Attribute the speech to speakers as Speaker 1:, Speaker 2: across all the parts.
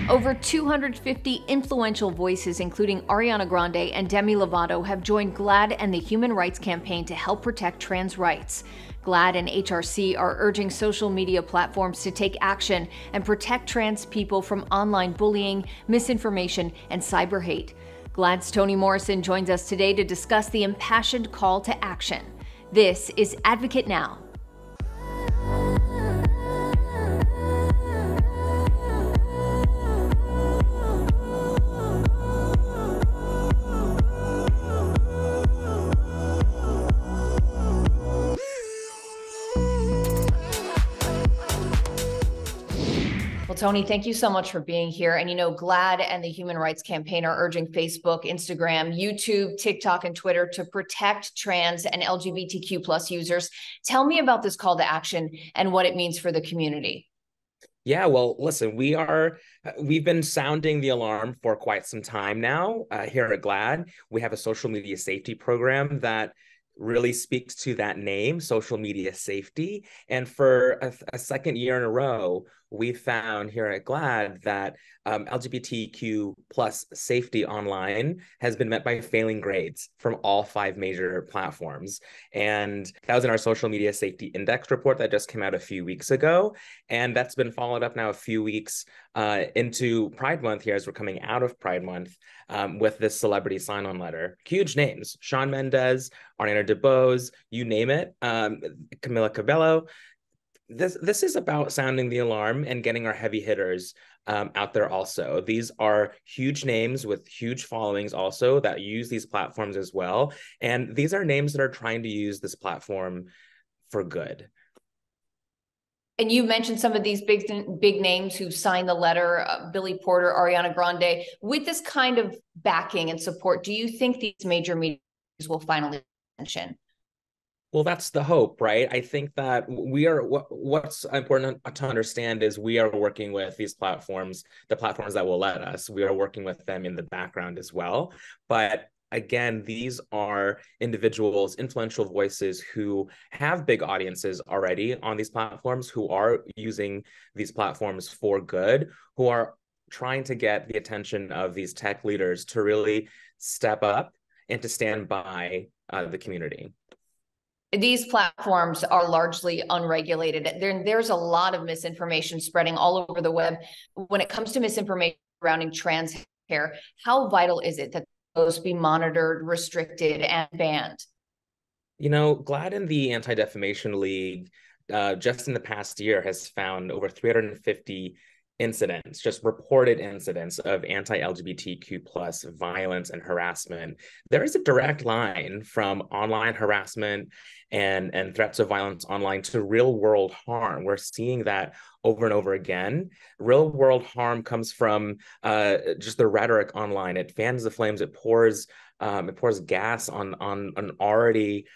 Speaker 1: Over 250 influential voices, including Ariana Grande and Demi Lovato, have joined GLAAD and the Human Rights Campaign to help protect trans rights. GLAAD and HRC are urging social media platforms to take action and protect trans people from online bullying, misinformation, and cyber hate. GLAAD's Toni Morrison joins us today to discuss the impassioned call to action. This is Advocate Now. Well, Toni, thank you so much for being here. And GLAAD and the Human Rights Campaign are urging Facebook, Instagram, YouTube, TikTok, and Twitter to protect trans and LGBTQ plus users. Tell me about this call to action and what it means for the community.
Speaker 2: Yeah, well, listen, we've been sounding the alarm for quite some time now here at GLAAD. We have a social media safety program that really speaks to that name, social media safety. And for a second year in a row, we found here at GLAAD that LGBTQ plus safety online has been met by failing grades from all 5 major platforms. And that was in our social media safety index report that just came out a few weeks ago. And that's been followed up now a few weeks into Pride Month here as we're coming out of Pride Month with this celebrity sign-on letter. Huge names: Shawn Mendes, Ariana DeBose, you name it, Camila Cabello. This is about sounding the alarm and getting our heavy hitters out there also. These are huge names with huge followings also that use these platforms as well. And these are names that are trying to use this platform for good.
Speaker 1: And you mentioned some of these big names who signed the letter, Billy Porter, Ariana Grande. With this kind of backing and support, do you think these major media will finally attention?
Speaker 2: Well, that's the hope, right? I think that what's important to understand is we are working with these platforms, the platforms that will let us. We are working with them in the background as well. But again, these are individuals, influential voices who have big audiences already on these platforms, who are using these platforms for good, who are trying to get the attention of these tech leaders to really step up and to stand by the community.
Speaker 1: These platforms are largely unregulated. There's a lot of misinformation spreading all over the web. When it comes to misinformation surrounding trans care, how vital is it that those be monitored, restricted, and banned?
Speaker 2: GLAAD and the Anti-Defamation League just in the past year has found over 350 incidents, just reported incidents of anti-LGBTQ plus violence and harassment. There is a direct line from online harassment and threats of violence online to real world harm. We're seeing that over and over again. Real world harm comes from just the rhetoric online. It fans the flames. It pours gas on an already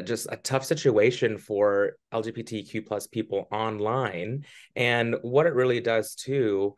Speaker 2: just a tough situation for LGBTQ plus people online. And what it really does too,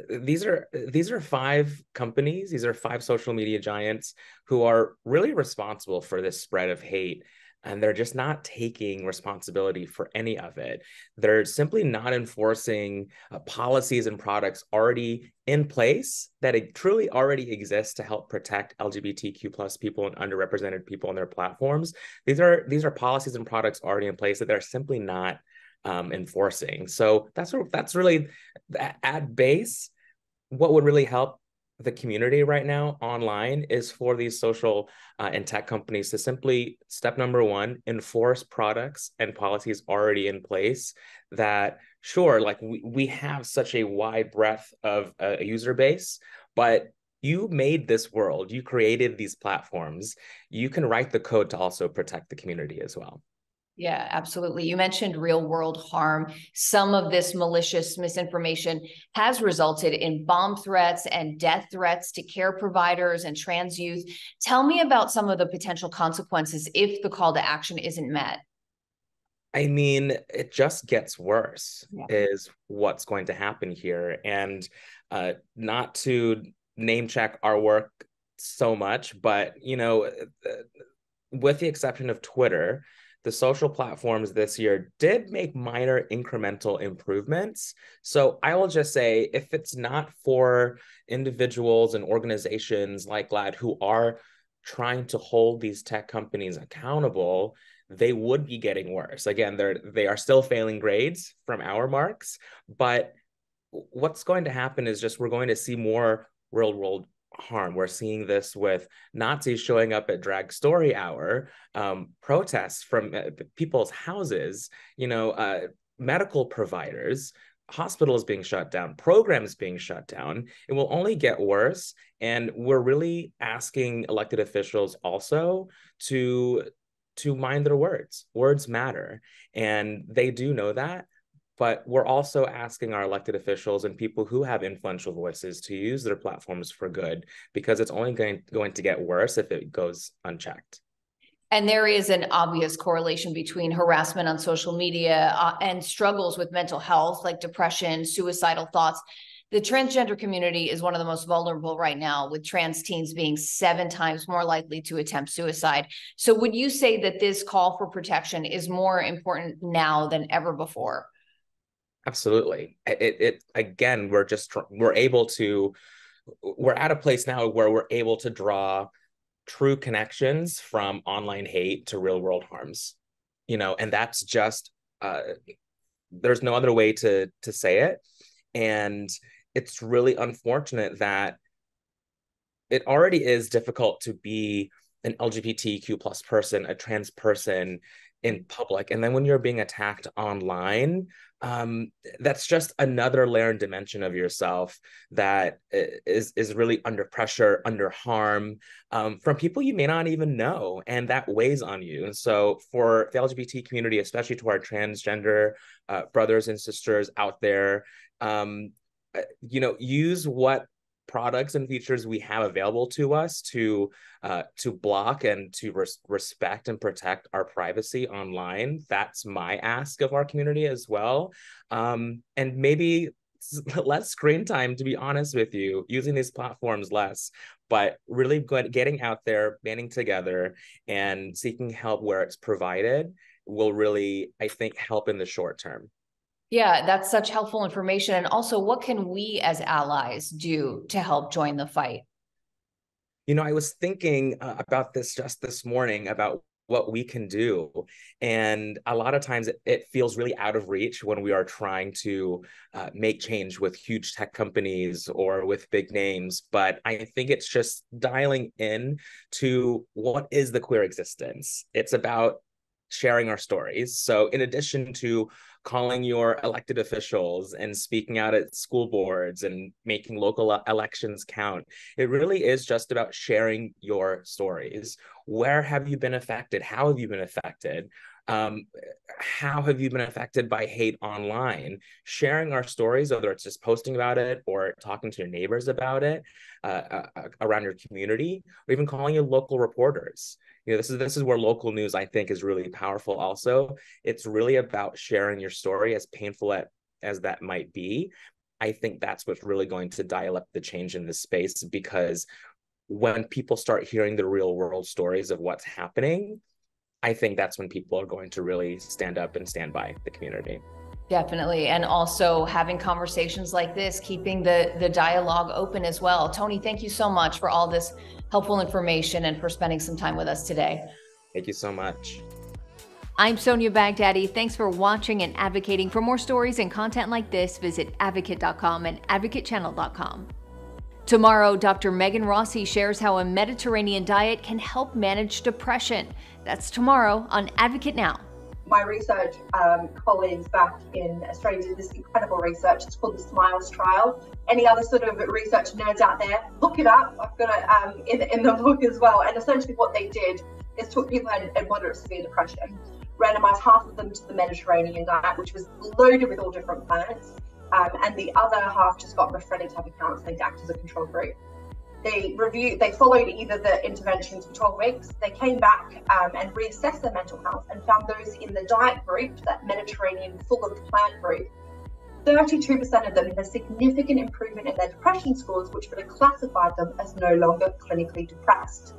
Speaker 2: these are 5 companies, these are 5 social media giants who are really responsible for this spread of hate. And they're just not taking responsibility for any of it. They're simply not enforcing policies and products already in place that truly already exist to help protect LGBTQ plus people and underrepresented people on their platforms. These are policies and products already in place that they're simply not enforcing. So that's really at base what would really help the community right now online is for these social and tech companies to simply, step number 1, enforce products and policies already in place that, sure, like we have such a wide breadth of a user base, but you made this world, you created these platforms, you can write the code to also protect the community as well.
Speaker 1: Yeah, absolutely. You mentioned real world harm. Some of this malicious misinformation has resulted in bomb threats and death threats to care providers and trans youth. Tell me about some of the potential consequences if the call to action isn't met.
Speaker 2: I mean, it just gets worse, is what's going to happen here. And not to name check our work so much, but, with the exception of Twitter, the social platforms this year did make minor incremental improvements. So I will just say, if it's not for individuals and organizations like GLAAD who are trying to hold these tech companies accountable, they would be getting worse. Again, they are still failing grades from our marks, but what's going to happen is just we're going to see more real world harm. We're seeing this with Nazis showing up at Drag Story Hour, protests from people's houses, medical providers, hospitals being shut down, programs being shut down. It will only get worse. And we're really asking elected officials also to mind their words. Words matter. And they do know that. But we're also asking our elected officials and people who have influential voices to use their platforms for good, because it's only going to get worse if it goes unchecked.
Speaker 1: And there is an obvious correlation between harassment on social media and struggles with mental health, like depression, suicidal thoughts. The transgender community is one of the most vulnerable right now, with trans teens being 7 times more likely to attempt suicide. So would you say that this call for protection is more important now than ever before?
Speaker 2: Absolutely. It again, we're at a place now where we're able to draw true connections from online hate to real world harms, and that's just, there's no other way to say it. And it's really unfortunate that it already is difficult to be an LGBTQ plus person, a trans person in public. And then when you're being attacked online, that's just another layer and dimension of yourself that is really under pressure, under harm, from people you may not even know, and that weighs on you. And so for the LGBT community, especially to our transgender brothers and sisters out there, use what products and features we have available to us to block and to respect and protect our privacy online. That's my ask of our community as well. And maybe less screen time, to be honest with you, using these platforms less, but really getting out there, banding together, and seeking help where it's provided will really, I think, help in the short term.
Speaker 1: Yeah, that's such helpful information. And also, what can we as allies do to help join the fight?
Speaker 2: I was thinking about this just this morning, about what we can do. And a lot of times it feels really out of reach when we are trying to make change with huge tech companies or with big names. But I think it's just dialing in to what is the queer existence. It's about sharing our stories. So in addition to calling your elected officials and speaking out at school boards and making local elections count, it really is just about sharing your stories. Where have you been affected? How have you been affected? How have you been affected by hate online? Sharing our stories, whether it's just posting about it or talking to your neighbors about it around your community, or even calling your local reporters. This is where local news, I think, is really powerful also. It's really about sharing your story, as painful as that might be. I think that's what's really going to dial up the change in this space, because when people start hearing the real world stories of what's happening, I think that's when people are going to really stand up and stand by the community.
Speaker 1: Definitely. And also having conversations like this, keeping the dialogue open as well. Tony, thank you so much for all this helpful information and for spending some time with us today.
Speaker 2: Thank you so much.
Speaker 1: I'm Sonia Baghdadi. Thanks for watching and advocating. For more stories and content like this, visit advocate.com and advocatechannel.com. Tomorrow, Dr. Megan Rossi shares how a Mediterranean diet can help manage depression. That's tomorrow on Advocate Now.
Speaker 3: My research colleagues back in Australia did this incredible research. It's called the SMILES trial. Any other sort of research nerds out there, look it up. I've got it in the book as well. And essentially what they did is took people who had moderate severe depression, randomized half of them to the Mediterranean diet, which was loaded with all different plants, and the other half just got befriended type accounts. They act as a control group. They followed either the interventions for 12 weeks. They came back and reassessed their mental health and found those in the diet group, that Mediterranean full of plant group, 32% of them had a significant improvement in their depression scores, which would have classified them as no longer clinically depressed.